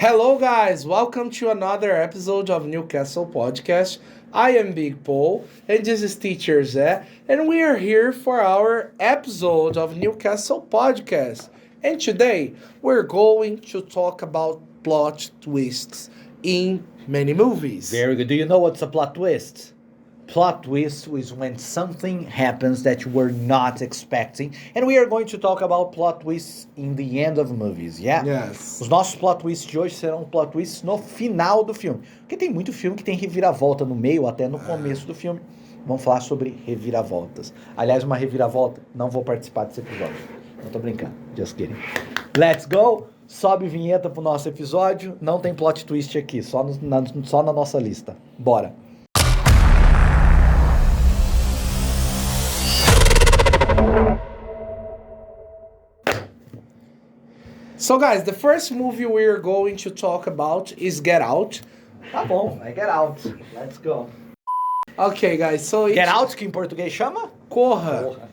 Hello guys, welcome to another episode of Newcastle podcast. I am Big Paul and this is Teacher Zé, and we are here for our episode of Newcastle podcast. And today we're going to talk about plot twists in many movies. Very good. Do you know what's a plot twist? Plot twist is when something happens that you were not expecting. And we are going to talk about plot twists in the end of movies, yeah? Yes. Os nossos plot twists de hoje serão plot twists no final do filme. Porque tem muito filme que tem reviravolta no meio, até no começo do filme. Vamos falar sobre reviravoltas. Aliás, uma reviravolta, não vou participar desse episódio. Não tô brincando, just kidding. Let's go! Sobe vinheta pro nosso episódio. Não tem plot twist aqui, só na nossa lista. Bora! So guys, the first movie we're going to talk about is Get Out. Tá bom, vai Get Out. Let's go. Okay guys, so Get Out, que em português chama? Corra. Porra.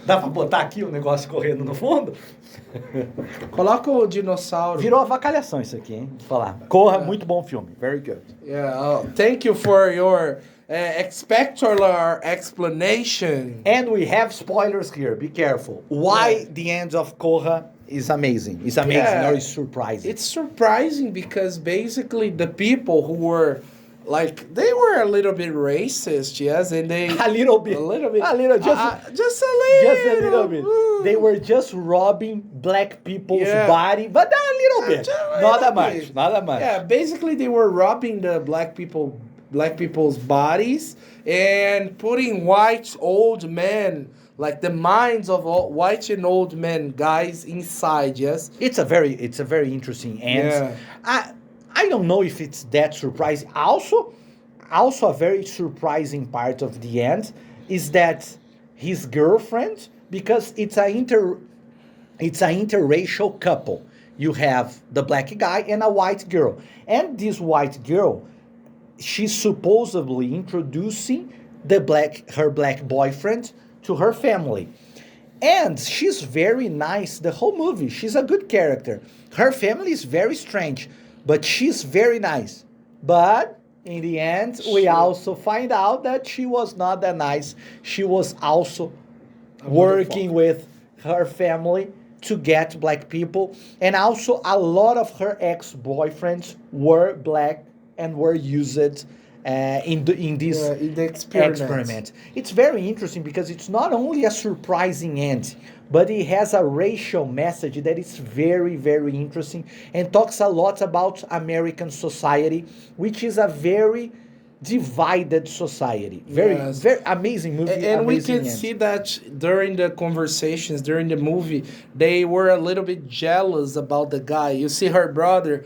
Dá pra botar aqui o negócio correndo no fundo? Coloca o dinossauro. Virou avacalhação isso aqui, hein? De falar. Corra, muito bom filme. Very good. Yeah, thank you for your spectacular explanation. And we have spoilers here. Be careful. Why the end of Corra is amazing. It's amazing or it's surprising. It's surprising because basically the people who were they were a little bit racist, yes, and they A little bit. just a little bit. They were just robbing black people's body, but a little bit. Nada mais. Yeah, basically they were robbing the black people's bodies and putting white old men, like the minds of all white and old men guys inside. Yes, it's a very interesting end. Yeah. I don't know if it's that surprising. Also a very surprising part of the end is that his girlfriend, because it's an interracial couple. You have the black guy and a white girl, and this white girl, she's supposedly introducing her black boyfriend to her family. And she's very nice the whole movie. She's a good character. Her family is very strange, but she's very nice. But in the end, we also find out that she was not that nice. She was also working with her family to get black people. And also a lot of her ex-boyfriends were black and were used in the experiment. It's very interesting because it's not only a surprising end, but it has a racial message that is very, very interesting and talks a lot about American society, which is a very divided society. Very amazing movie. And we can end. see that during the conversations, during the movie, they were a little bit jealous about the guy. You see her brother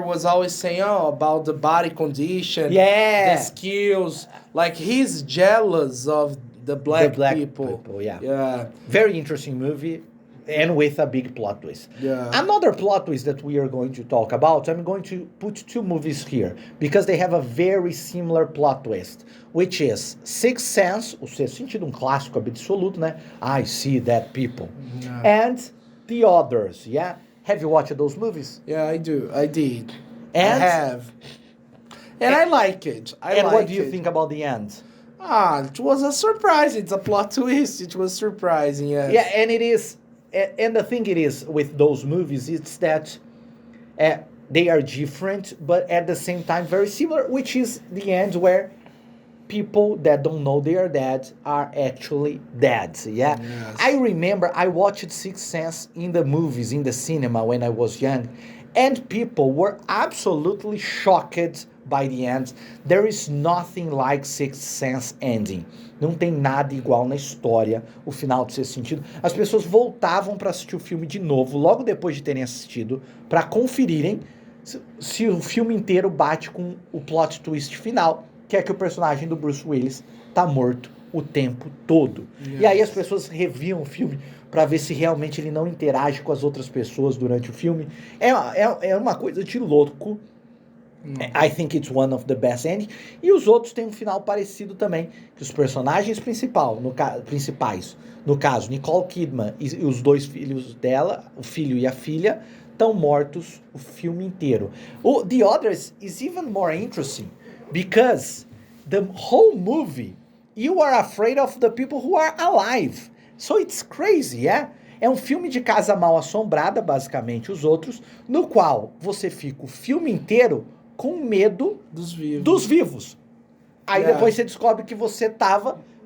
was always saying, about the body condition, the skills. Like, he's jealous of the black people. Yeah. Very interesting movie. And with a big plot twist. Yeah. Another plot twist that we are going to talk about, I'm going to put two movies here because they have a very similar plot twist, which is Sixth Sense, o sexto sentido, clássico absoluto, né? I see that people. Yeah. And The Others, yeah? Have you watched those movies? Yeah, I did. And? I have. And I like it. What do you think about the end? It was a surprise. It's a plot twist. It was surprising, yes. Yeah, and it is. And the thing it is with those movies, it's that they are different, but at the same time very similar, which is the end where people that don't know they are dead are actually dead, yeah? Yes. I remember I watched Sixth Sense in the movies, in the cinema when I was young, and people were absolutely shocked by the end. There is nothing like Sixth Sense ending. Não tem nada igual na história o final do Sexto Sentido. As pessoas voltavam para assistir o filme de novo, logo depois de terem assistido, para conferirem se o filme inteiro bate com o plot twist final, que é que o personagem do Bruce Willis tá morto o tempo todo. Yes. E aí as pessoas reviam o filme para ver se realmente ele não interage com as outras pessoas durante o filme. É uma coisa de louco. I think it's one of the best endings. E os outros têm um final parecido também, que os personagens principais, no caso, Nicole Kidman e os dois filhos dela, o filho e a filha, estão mortos o filme inteiro. The others is even more interesting because the whole movie you are afraid of the people who are alive. So it's crazy, yeah? É um filme de casa mal assombrada, basicamente, os outros, no qual você fica o filme inteiro com medo dos vivos. Aí depois você descobre que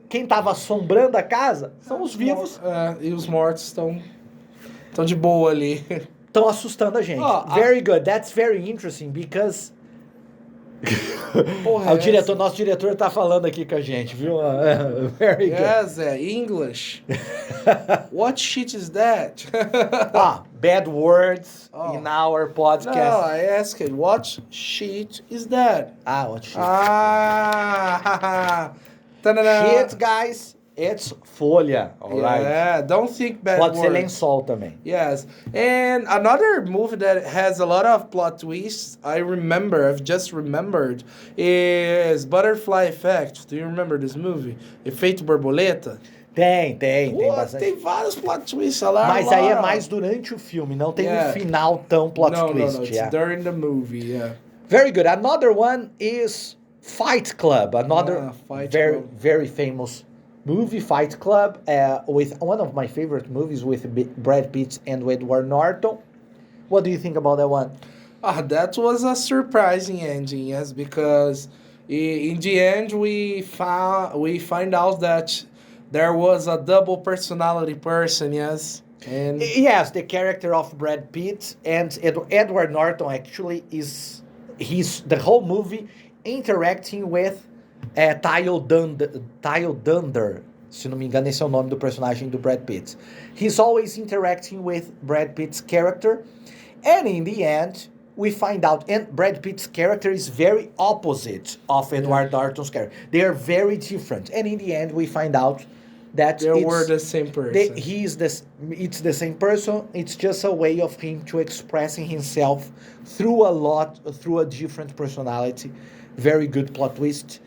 quem tava assombrando a casa são os vivos. E os mortos estão de boa ali. Estão assustando a gente. Very good. That's very interesting because Porra, nosso diretor tá falando aqui com a gente, viu? Very good. Yes, English. What shit is that? Bad words in our podcast. No, I asked, what shit is that? What shit? Shit, guys, it's folha, alright? Yeah, don't think bad Pode words. ser lençol também. Yes, and another movie that has a lot of plot twists, I've just remembered, is Butterfly Effect. Do you remember this movie? Efeito Borboleta? Tem bastante. Tem vários plot twists. Mas aí é mais durante o filme, não tem um final tão plot twist. No, it's during the movie, yeah. Very good. Another one is Fight Club. Another very famous movie, Fight Club, with one of my favorite movies with Brad Pitt and Edward Norton. What do you think about that one? That was a surprising ending, yes, because in the end we find out that there was a double personality person, yes. And yes, the character of Brad Pitt and Edward Norton actually he's the whole movie interacting with Tyle Dunder. Se não me engano, esse é o nome do personagem do Brad Pitt. He's always interacting with Brad Pitt's character. And in the end, we find out, and Brad Pitt's character is very opposite of Edward Norton's character. They are very different. And in the end, we find out that they were the same person. It's the same person. It's just a way of him to expressing himself through a different personality. Very good plot twist.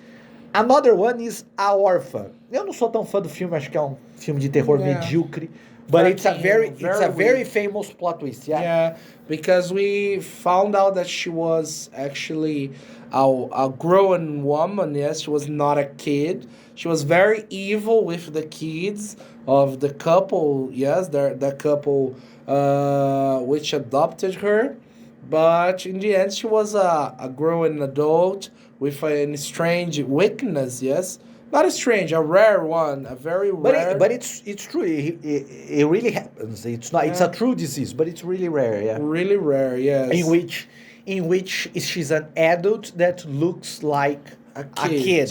Another one is A Órfã. Eu não sou tão fã do filme, acho que é um filme de terror medíocre. But it's a very famous plot twist, yeah? Yeah, because we found out that she was actually a grown woman, yes, she was not a kid. She was very evil with the kids of the couple, yes, the couple which adopted her. But in the end, she was a grown adult with a strange weakness, yes. Not strange, a rare one, a very rare. But it's true. It really happens. It's not. It's a true disease, but it's really rare. Yeah. Really rare. Yes. In which she's an adult that looks like a kid.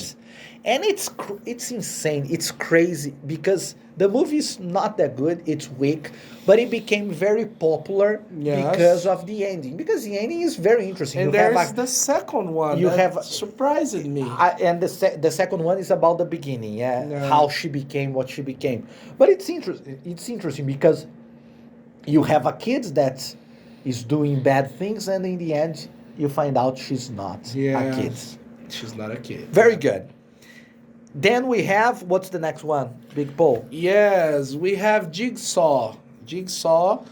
And it's insane. It's crazy because the movie is not that good. It's weak, but it became very popular because of the ending. Because the ending is very interesting. And there's the second one. That surprised me. And the second one is about the beginning. How she became what she became. But it's interesting. It's interesting because you have a kid that is doing bad things, and in the end, you find out she's not a kid. She's not a kid. Very good. Then we have, what's the next one, Big Paul? Yes, we have Jigsaw. Jogos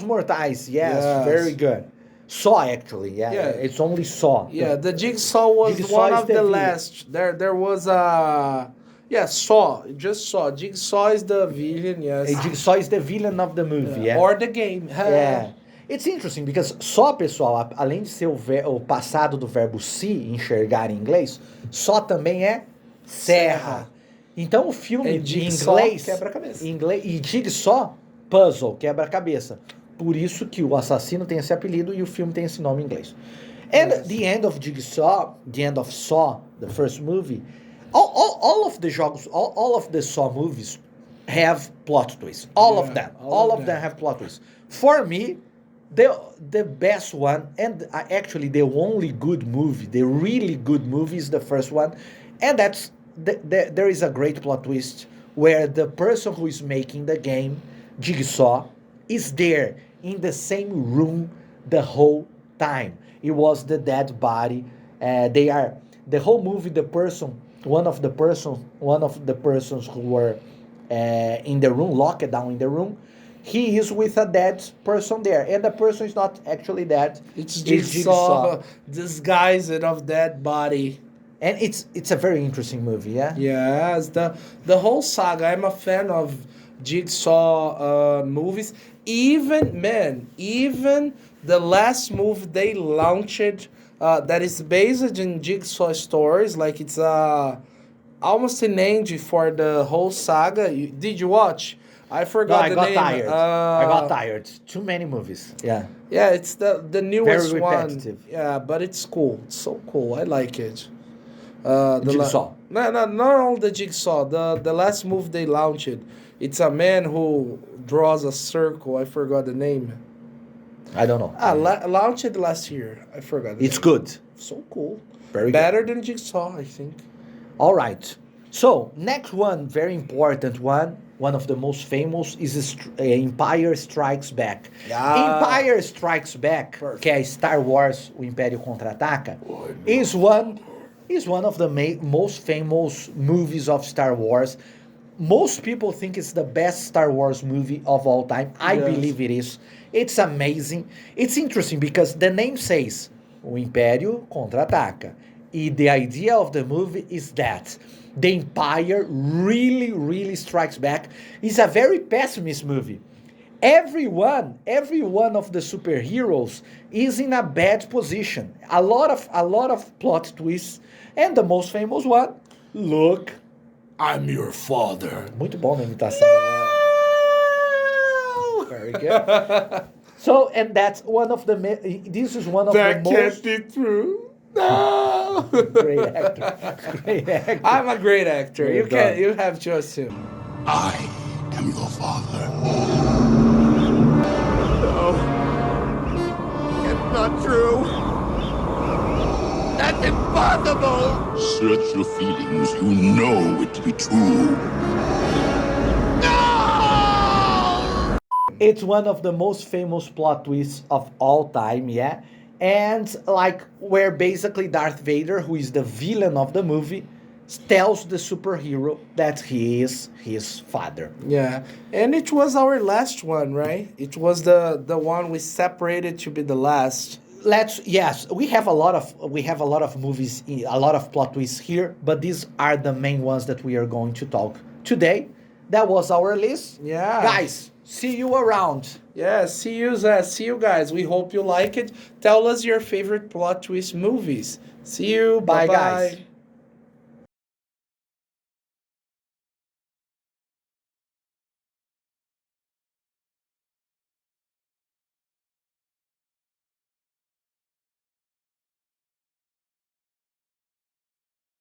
Mortais. Yes, very good. Saw, actually, yeah. It's only Saw. Yeah, the Jigsaw was one of the last. There was a... Yeah, Saw. Just Saw. Jigsaw is the villain, yes. Jigsaw is the villain of the movie, yeah. Or the game. Yeah. It's interesting, because Saw, pessoal, além de ser o passado do verbo see, enxergar em inglês, Saw também é serra. Então o filme de inglês quebra-cabeça. E Jigsaw, puzzle, quebra-cabeça. Por isso que o assassino tem esse apelido e o filme tem esse nome em inglês. And the end of Jigsaw, the end of Saw, the first movie, all of the jogos, all of the Saw movies have plot twists. All of them have plot twists. For me, the best one, and actually the only good movie, the really good movie is the first one. And that's there is a great plot twist where the person who is making the game, Jigsaw, is there in the same room the whole time. It was the dead body. The whole movie. One of the persons who were in the room, locked down in the room, he is with a dead person there, and the person is not actually dead. It's Jigsaw disguised of dead body. And it's a very interesting movie, yeah? Yes, the whole saga. I'm a fan of Jigsaw movies. Even the last movie they launched that is based in Jigsaw stories, like it's almost an end for the whole saga. Did you watch? I forgot the name. Tired. I got tired. Too many movies. Yeah. Yeah, it's the newest Very one. repetitive. Yeah, but it's cool. It's so cool. I like it. Jigsaw. No, not all the Jigsaw. The last move they launched. It's a man who draws a circle. I forgot the name. I don't know. Launched last year. I forgot. It's good. So cool. Very Better than Jigsaw, I think. All right. So, next one, very important one of the most famous is Empire Strikes Back. Yeah. Empire Strikes Back, que é Star Wars, o Império Contra-Ataca, is one of the most famous movies of Star Wars. Most people think it's the best Star Wars movie of all time. I believe it is. It's amazing. It's interesting because the name says o Império Contra-Ataca. And the idea of the movie is that the Empire really strikes back. It's a very pessimist movie. Every one of the superheroes is in a bad position. A lot of plot twists. And the most famous one, look, I'm your father. muito bom na imitação. No! Very good. So, and that's one of the this is one of the most. That can't be true. No. Great actor. Great actor. I'm a great actor. Well You can. done. You have to assume. I am your father. No. It's not true. That's impossible. Search your feelings. You know it to be true. No! It's one of the most famous plot twists of all time, yeah? And like where basically Darth Vader, who is the villain of the movie, tells the superhero that he is his father. Yeah, and it was our last one, right? It was the one we separated to be the last. Yes, we have a lot of movies, a lot of plot twists here, but these are the main ones that we are going to talk today. That was our list. Yeah. Guys, see you around. Yeah, see you guys. We hope you like it. Tell us your favorite plot twist movies. See you. Bye, Bye-bye. guys.